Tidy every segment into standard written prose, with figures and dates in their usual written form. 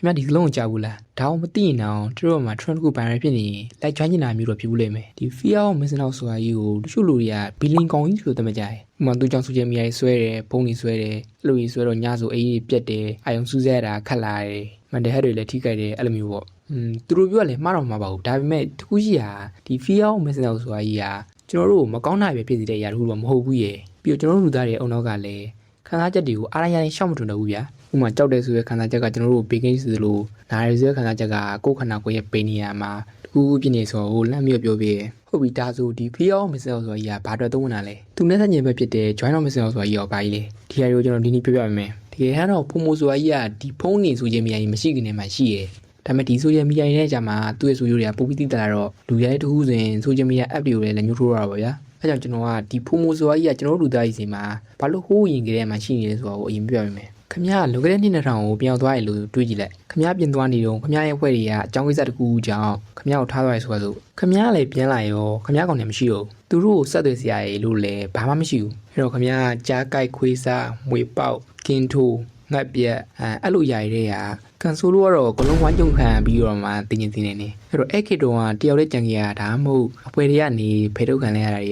ခင်ဗျာဒီစလုံးကိုကြားဘူးလားဒါအောင်မသိရင်တော့တို့မှာ trend တစ်ခုပန်ရဖြစ်နေလိုက်ကျွမ်းကျင်တာမျိုးတော့ဖြစ်ဘူးလိမ့်မယ်ဒီ fear of missing out ဆိုတာကြီးကိုတချို့လူတွေကဘီလင်ကောင်ကြီးဆိုတတ်မှကြတယ်ဥပမာသူကြောင့် social media တွေဆွဲတယ်ဖုန်းတွေဆွဲတယ်အဲ့လိုကြီးဆွဲတော့ညဆိုအေးကြီးပြက်တယ်အာယုံစူးစဲတာခတ်လာတယ်မန်တယ်ဟက်တွေလည်းထိခိုက်တယ်အဲ့လိုမျိုးပေါ့သူတို့ပြောလည်းမှားတော့မှာပါဘူးဒါပေမဲ့တခုရှိဟာဒီ fear of missing out ဆိုတာကြီးဟာကျွန်တော်တို့မကောင်းတာပဲဖြစ်စေတဲ့အရာတခုတော့မဟုတ်ဘူးရေပြီးတော့ကျွန်တော်တို့လူသားတွေအုံနောက်ကလည်းခံစားချက်တွေကိုအားရရင်ရှောက်မထွန်းတော့ဘူးဗျာဥပမာကြောက်တဲ့ဆိုတဲ့ခံစားချက်ကကျွန်တော်တို့ဘေးကင်းစီလိုနားရည်ဆိုတဲ့ခံစားချက်ကကိုယ်ခန္ဓာကိုယ်ရဲ့ပိန်နေရမှာတခုခုဖြစ်နေဆိုတော့လမ်းမျိုးပြောပြဟုတ်ပြီဒါဆိုဒီ fear of missing out ဆိုတာကြီးကဘာအတွက်သုံးနေတာလဲသူနဲ့ဆက်ညင်ပဲဖြစ်တဲ့ join of missing out ဆိုတာကြီးရောဘာကြီးလဲဒီဟာတွေကိုကျွန်တော်ဒီနေ့ပြောပြပေးမယ်တကယ်ဟန်တော့ဖုံမိုဆိုတာကြီးကဒီဖုန်းနေဆိုခြင်းမြင်ရင်မရှိခင်နဲ့မှရှိရယ်ဒါပေမဲ့ဒီ social media ရဲ့အကြမှာသူ့ရဲ့ social တွေကပုံပြီးသိတာတော့လူရဲတခုဆိုရင် social media app တွေကိုလည်းညှို့ထိုးရတာပါဗျာအဲကြောင့်ကျွန်တော်ကဒီဖုံမိုဆိုတာကြီးကကျွန်တော်တို့လူသားကြီးစီမှာဘာလို့ဟိုးရင်ကြတဲ့မှရှိနေလဲဆိုတာကိုအရင်ပြောပြပေးမယ်ခမရလွန်ခဲ့တဲ့နှစ်2000ကိုပြောင်းသွားရလို့တွေးကြည့်လိုက်ခမရပြင်သွားနေတော့ခမရရဲ့ဖွဲ့တွေကအကြောင်းကိစ္စတခုကြောင့်ခမရကိုထားသွားရဆိုတော့ခမရလည်းပြန်လာရောခမရကောင်လည်းမရှိတော့သူတို့ကိုဆက်သွယ်စရာရလို့လည်းဘာမှမရှိဘူးအဲ့တော့ခမရကြားကြိုက်ခွေးစားမွေပေါက်ကင်းထိုးငတ်ပြက်အဲ့လိုຢာရတဲ့ဟာကန်ဆိုလိုကတော့ကလုံးဝကြုံခံပြီးတော့မှတင်းချင်းတင်းနေအဲ့တော့အဲ့ခေတ်တုန်းကတယောက်လေးကြံခဲ့ရတာမဟုတ်အဖွဲတွေကနေဖေထုတ်ခံလဲရတာတွေက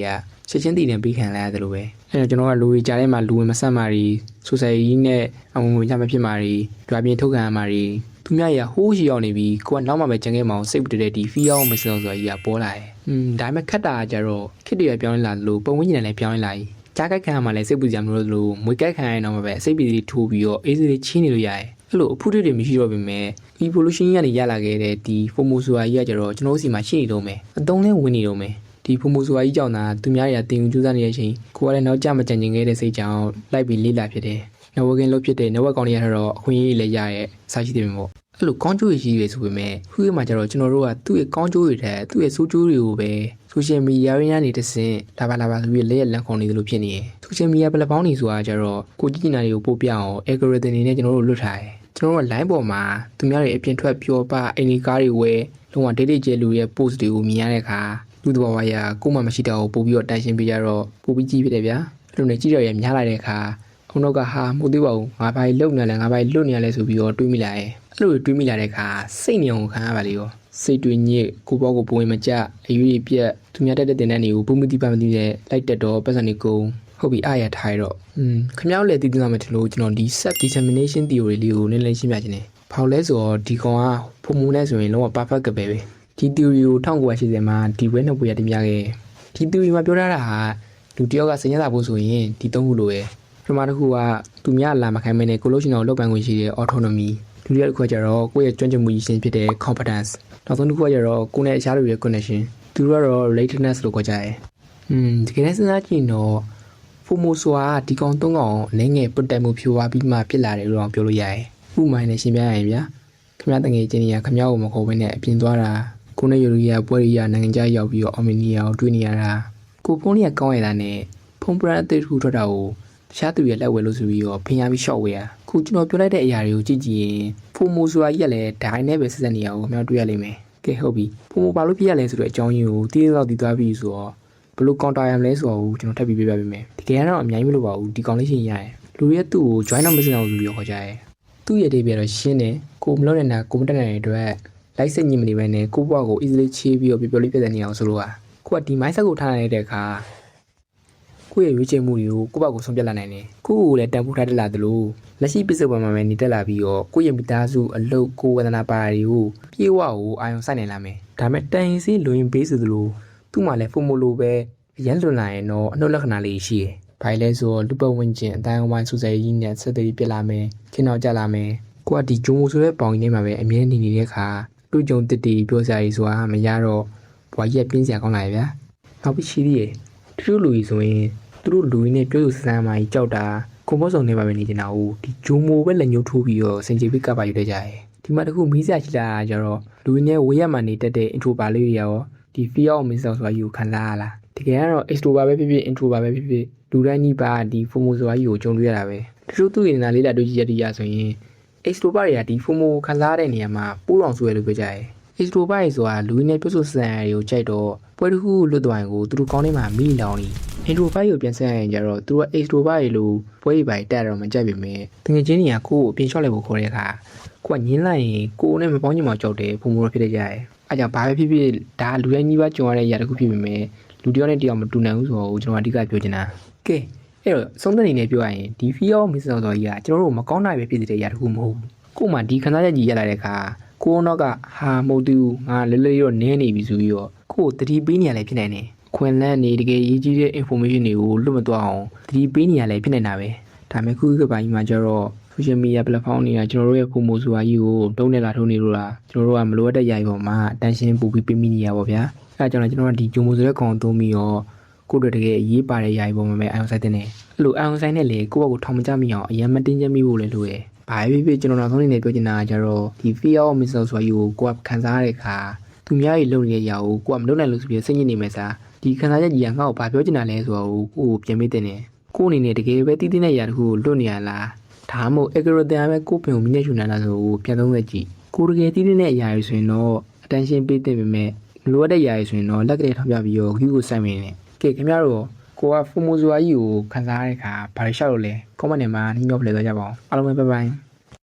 ချက်ချင်းတည်နေပြီးခံလဲရတယ်လို့ပဲအဲ့တော့ကျွန်တော်ကလူကြီးကြားထဲမှာလူဝင်မဆက်မာတွေဆိုဆိုင်ကြီးနဲ့အဝင်ဝင်ချမဖြစ်မာတွေကြွားပြင်းထုတ်ခံရမာတွေသူများရဟိုးရှိရောက်နေပြီးကိုကနောက်မှပဲကြံခဲ့မအောင်စိတ်ပူတဲ့ဒီ fear of missing out ဆိုတာကြီးကပေါ်လာတယ်ဒါပေမဲ့ခက်တာကြတော့ခစ်တွေပြောင်းလာလို့ပုံဝင်းကျင်လည်းပြောင်းလာကြီးကြားကြိုက်ခံရမှာလည်းစိတ်ပူကြမလို့လို့မွေကြိုက်ခံရရင်တော့ပဲစိတ်ပီတွေထိုးပြီးတော့အေးစေးလေးချင်းနေလို့ရတယ်အဲ့လိုအဖုတွေမရှိတော့ပြီမဲ့ evolution ကြီးကနေရလာခဲ့တဲ့ဒီ FOMO ဆိုတာကြီးကကြတော့ကျွန်တော်တို့စီမှာရှိနေတော့မယ်အတုံးလဲဝင်နေတော့မယ်ဒီဖုံမိုဆိုတာကြီးကြောင့်သာသူများတွေကတင်ယူကြိုးစားနေတဲ့အချိန်ကိုကလည်းနောက်ကျမကြံကျင်ခဲ့တဲ့စိတ်ကြောင့်လိုက်ပြီးလေးလာဖြစ်တယ်။ networking လုပ်ဖြစ်တဲ့ network ကောင်တွေကတော့အခွင့်အရေးလည်းရရဲ့စားရှိတယ်မျိုးပေါ့။အဲ့လိုကောင်းကျိုးရရှိရဆိုပေမဲ့ခုခေတ်မှာကျတော့ကျွန်တော်တို့ကသူ့ရဲ့ကောင်းကျိုးတွေထက်သူ့ရဲ့ဆိုးကျိုးတွေကိုပဲ social media ရင်းကနေတဆင့်လာပါဆိုပြီးလက်ရလန်ခေါင်နေသလိုဖြစ်နေတယ်။ social media platform တွေဆိုတာကျတော့ကိုကြည့်နေတာတွေကိုပို့ပြအောင် algorithm တွေနဲ့ကျွန်တော်တို့လွတ်ထားတယ်။ကျွန်တော်တို့က line ပေါ်မှာသူများတွေအပြင်ထွက်ပြောပအိမ်ဒီကားတွေဝယ်လုံးဝ daily ကျဲလူရဲ့ post တွေကိုမြင်ရတဲ့အခါလူတော်ဝါရကိုမှမရှိတော့ပို့ပြီးတော့တန်ရှင်းပေးကြတော့ပို့ပြီးကြီးဖြစ်တယ်ဗျာအဲ့လိုနဲ့ကြည့်တော့ရများလာတဲ့အခါအုံနောက်ကဟာမဟုတ်သေးပါဘူးငါဘာကြီးလုံနေလဲငါဘာကြီးလွတ်နေရလဲဆိုပြီးတော့တွေးမိလာတယ်အဲ့လိုတွေးမိလာတဲ့အခါစိတ်ညုံခံရပါလေရောစိတ်တွေညစ်ကိုပေါ့ကိုပုံဝင်မကြအယူတွေပြက်သူများတက်တဲ့တင်တဲ့နေကိုဘူးမတိပါမတိနဲ့လိုက်တက်တော့ပတ်စံနေကုန်ဟုတ်ပြီအားရထားရတော့ခမောက်လည်းတည်တည်မှမထလို့ကျွန်တော်ဒီ self determination theory လေးကိုနည်းနည်းရှင်းပြခြင်းတယ်ဘာလို့လဲဆိုတော့ဒီကောင်ကဖုံမူနဲ့ဆိုရင်လုံးဝ perfect ကပဲဒီ theory ကို1980မှာဒီဝဲနှုတ်ပွေရတင်ပြခဲ့ဒီ theory မှာပြောထားတာဟာလူတယောက်ကစင်ရတာဖို့ဆိုရင်ဒီသုံးခုလိုပဲပထမတစ်ခုကသူများလာမခိုင်းမနဲ့ကိုလို့ရှင်အောင်လုပ်ပိုင်ခွင့်ရှိတဲ့ autonomy ဒုတိယတစ်ခုကကျတော့ကိုယ့်ရဲ့ကျွမ်းကျင်မှုရည်ရှင်ဖြစ်တဲ့ competence နောက်ဆုံးတစ်ခုကကျတော့ကိုယ်နဲ့အခြားလူတွေရဲ့ connection သူတို့ကတော့ relatedness လို့ခေါ်ကြတယ်ဒီကိစ္စစဉ်းစားကြည့်တော့ FOMO ဆိုတာဒီကောင်သုံးကောင်လည်းငယ်ပတ်တက်မှုဖြိုးသွားပြီးမှဖြစ်လာတယ်လို့ပြောလို့ရတယ်ဥပမာနဲ့ရှင်းပြရရင်ဗျာခမရတငယ်ချင်းတွေကခမရကိုမခေါ်ဘဲနဲ့အပြင်သွားတာကိုနဲ့ယူရီယာပွဲရီယာနိုင်ငံခြားရောက်ပြီးတော့အော်မီနီယာကိုတွေ့နေရတာကိုဖုန်းလေးကကောင်းရတာနဲ့ဖုန်း brand အသစ်တစ်ခုထွက်တာကိုတခြားသူတွေလက်ဝဲလို့ဆိုပြီးတော့ဖင်ရပြီးရှော့ဝဲရခုကျွန်တော်ပြောလိုက်တဲ့အရာတွေကိုကြည့်ကြည့်ရင် FOMO ဆိုတာကြီးကလည်းဒိုင်းနဲ့ပဲဆက်ဆက်နေရအောင်ခမရတွေ့ရလိမ့်မယ်ကဲဟုတ်ပြီ FOMO ဘာလို့ဖြစ်ရလဲဆိုတဲ့အကြောင်းရင်းကိုတီးတော့တီးသွားပြီးဆိုတော့ဘယ်လို counter ရမလဲဆိုတော့ကျွန်တော်ထပ်ပြီးပြပြပေးမယ်တကယ်တော့အများကြီးမလို့ပါဘူးဒီကောင်လေးရှင်းရတယ်လူရဲ့သူ့ကို join တော့မစင်အောင်ဆိုပြီးခေါ်ကြတယ်သူ့ရဲ့ဒေးပြတော့ရှင်းတယ်ကိုမလို့နေတာကိုမတက်နေတဲ့အတွက်လိုက်စိတ်ညစ်မနေပဲနဲ့ကိုဘွားကို easily ချေးပြီးတော့ပြပြလေးပြတဲ့နေအောင်ဆိုလို့ကိုကဒီ mindset ကိုထားနိုင်တဲ့အခါကိုရဲ့ရွေးချယ်မှုတွေကိုကိုဘွားကိုဆုံးဖြတ်လာနိုင်တယ်ကိုကိုလည်းတန်ဖိုးထားတက်လာသလိုလက်ရှိပြဿနာမှာပဲနေတက်လာပြီးတော့ကိုရဲ့မိသားစုအလုပ်ကိုဝဒနာပါတွေကိုပြေဝကိုအာရုံစိုက်နိုင်လာမယ်ဒါပေမဲ့တန်ရင်စီလွင်ပေးစသလိုသူ့မှာလည်း FOMO လိုပဲရမ်းလွန်လာရင်တော့အနှုတ်လက္ခဏာလေးရှိတယ်ဘာလဲဆိုတော့လူပတ်ဝန်းကျင်အတိုင်းအဝိုင်းဆိုဆိုင်ကြီးနဲ့ဆက်သွယ်ပြလာမယ်ချင်းတော့ကြလာမယ်ကိုကဒီဂျုံမိုဆိုတဲ့ပေါင်ကြီးထဲမှာပဲအမြဲနေနေတဲ့အခါတွေ့ကြုံတစ်တီပြောစရာကြီးဆိုတာမရတော့ဘွာကြီးကပြင်းစရာကောင်းလာရဲ့ဗျာနောက်ပြီးရှိသေးတယ်သူတို့လူကြီးဆိုရင်သူတို့လူကြီးနဲ့ပြောဆိုစမ်းမှကြီးကြောက်တာကွန်ဘော့ဆောင်နေပါပဲနေနေတာဟုတ်ဒီဂျုံမိုပဲလက်ညှိုးထိုးပြီးတော့စင်ကြေပိကပ်ပါယူတတ်ကြတယ်ဒီမှာတခုမီးစရာရှိလာကြတော့လူကြီးနဲ့ဝေးရမှနေတတ်တဲ့ intro ပါလေးတွေရောဒီ fear of missing out ဆိုတာယူခံလာရလားတကယ်ကတော့ extrovert ပဲဖြစ်ဖြစ် introvert ပဲဖြစ်ဖြစ်လူတိုင်းကြီးပါဒီ FOMO ဆိုတာကြီးကိုကြုံတွေ့ရတာပဲတချို့သူ့ရင်နာလေးလာတွေ့ကြည့်ရတဲ့ဆိုရင် extrovert တွေကဒီ FOMO ခံစားရတဲ့နေရာမှာပိုးတော်ဆိုရလို့ပြောကြတယ် extrovert ဆိုတာလူကြီးနဲ့ပြောဆိုစံရတွေကိုကြိုက်တော့ပွဲတစ်ခုလွတ်သွားရင်ကိုသူတို့ကောင်းနေမှာမိလောင်နေ introvert ကိုပြန်ဆက်ရရင်ကြတော့သူတို့ extrovert တွေလို့ပွဲတွေပါတက်တော့မကြိုက်ပေမဲ့တကယ်ချင်းတွေကကိုယ့်ကိုအပြင်လျှော့လိုက်ဖို့ခေါ်တဲ့အခါ ကိုကညင်းလိုက်ရင်ကိုနဲ့မပေါင်းချင်မှကြောက်တယ်ပုံမိုးဖြစ်တဲ့ကြရဲအဲကြောင့်ဘာပဲဖြစ်ဖြစ်ဒါလူတိုင်းကြီးပါကြုံရတဲ့အရာတစ်ခုဖြစ်ပေမဲ့လူတယောက်နဲ့တယောက်မတူနိုင်ဘူးဆိုတော့ကျွန်တော်အဓိကပြောချင်တာကဲအဲ့တော့ဆုံးသက်အနေနဲ့ပြောရရင်ဒီ fear of missing out ဆိုကြီးကကျွန်တော်တို့မကောင်းတာပဲဖြစ်တဲ့အရာတစ်ခုမဟုတ်ဘူးကို့မှာဒီခံစားချက်ကြီးရလာတဲ့အခါကိုနောက်ကဟာမဟုတ်ဘူးငါလဲလဲရောနင်းနေပြီဆိုပြီးတော့ကို့တတိပေးနေရလဲဖြစ်နိုင်တယ်ခွင်လန်းနေတကယ်ရေးကြီးတဲ့ information တွေကိုလွတ်မသွားအောင်တတိပေးနေရလဲဖြစ်နေတာပဲဒါပေမဲ့ခုကပိုင်းမှာကျတော့ social media platform တွေကကျွန်တော်တို့ရဲ့ပုံမှုဆိုတာကြီးကိုတုံးနေလာထုံးနေလို့လားကျွန်တော်တို့ကမလိုအပ်တဲ့ຢာကြီးပေါ်မှာတန်ရှင်းပူပြီးပေးမိနေရပါဗျာအဲဒါကြောင့်လည်းကျွန်တော်တို့ဒီဂျုံမိုဆိုတဲ့ကောင်သုံးပြီးတော့ကိုယ့်တို့တကယ်အရေးပါတဲ့ຢာကြီးပေါ်မှာပဲအာရုံစိုက်တဲ့နေအဲ့လိုအာရုံစိုက်နေလေကိုယ့်ဘက်ကိုထောင်မကြမိအောင်အရင်မတင်းကျပ်မိဖို့လည်းလိုရယ်ဘာပဲဖြစ်ကျွန်တော်နောက်ဆုံးအနေနဲ့ပြောချင်တာကကျတော့ဒီ fear of missing out ဆိုတာကြီးကိုကိုယ်ကခံစားရတဲ့အခါသူများကြီးလုံနေတဲ့ຢာကိုကိုယ်ကမလုံနိုင်လို့ဆိုပြီးစိတ်ညစ်နေမယ်စားဒီခံစားချက်ကြီးကငါ့ကိုဘာပြောချင်တာလဲဆိုတော့ကိုယ်ပြန်မေးတဲ့နေကိုယ်အနေနဲ့တကယ်ပဲတည်တည်တဲ့ຢာတခုကိုလွတ်နေရလားဒါမှမဟုတ် algorithm ပဲကိုယ်ပင်ကိုမိနေရှုနေတာဆိုပြန်သုံးရကြည့်ကိုတကယ်တည်တည်တဲ့အရာတွေဆိုရင်တော့ attention ပေးတဲ့ပေမဲ့လိုအပ်တဲ့အရာတွေဆိုရင်တော့လက်ကလေးထောက်ပြပြီးတော့ view ကိုစိုက်မိနေကဲခင်ဗျားတို့ကိုက FOMO ဆိုတာကြီးကိုခံစားရတဲ့အခါဘာတွေရှောက်လို့လဲ comment ထဲမှာနှီးမျောပြလဲသွားကြပါအောင်အားလုံးပဲbye bye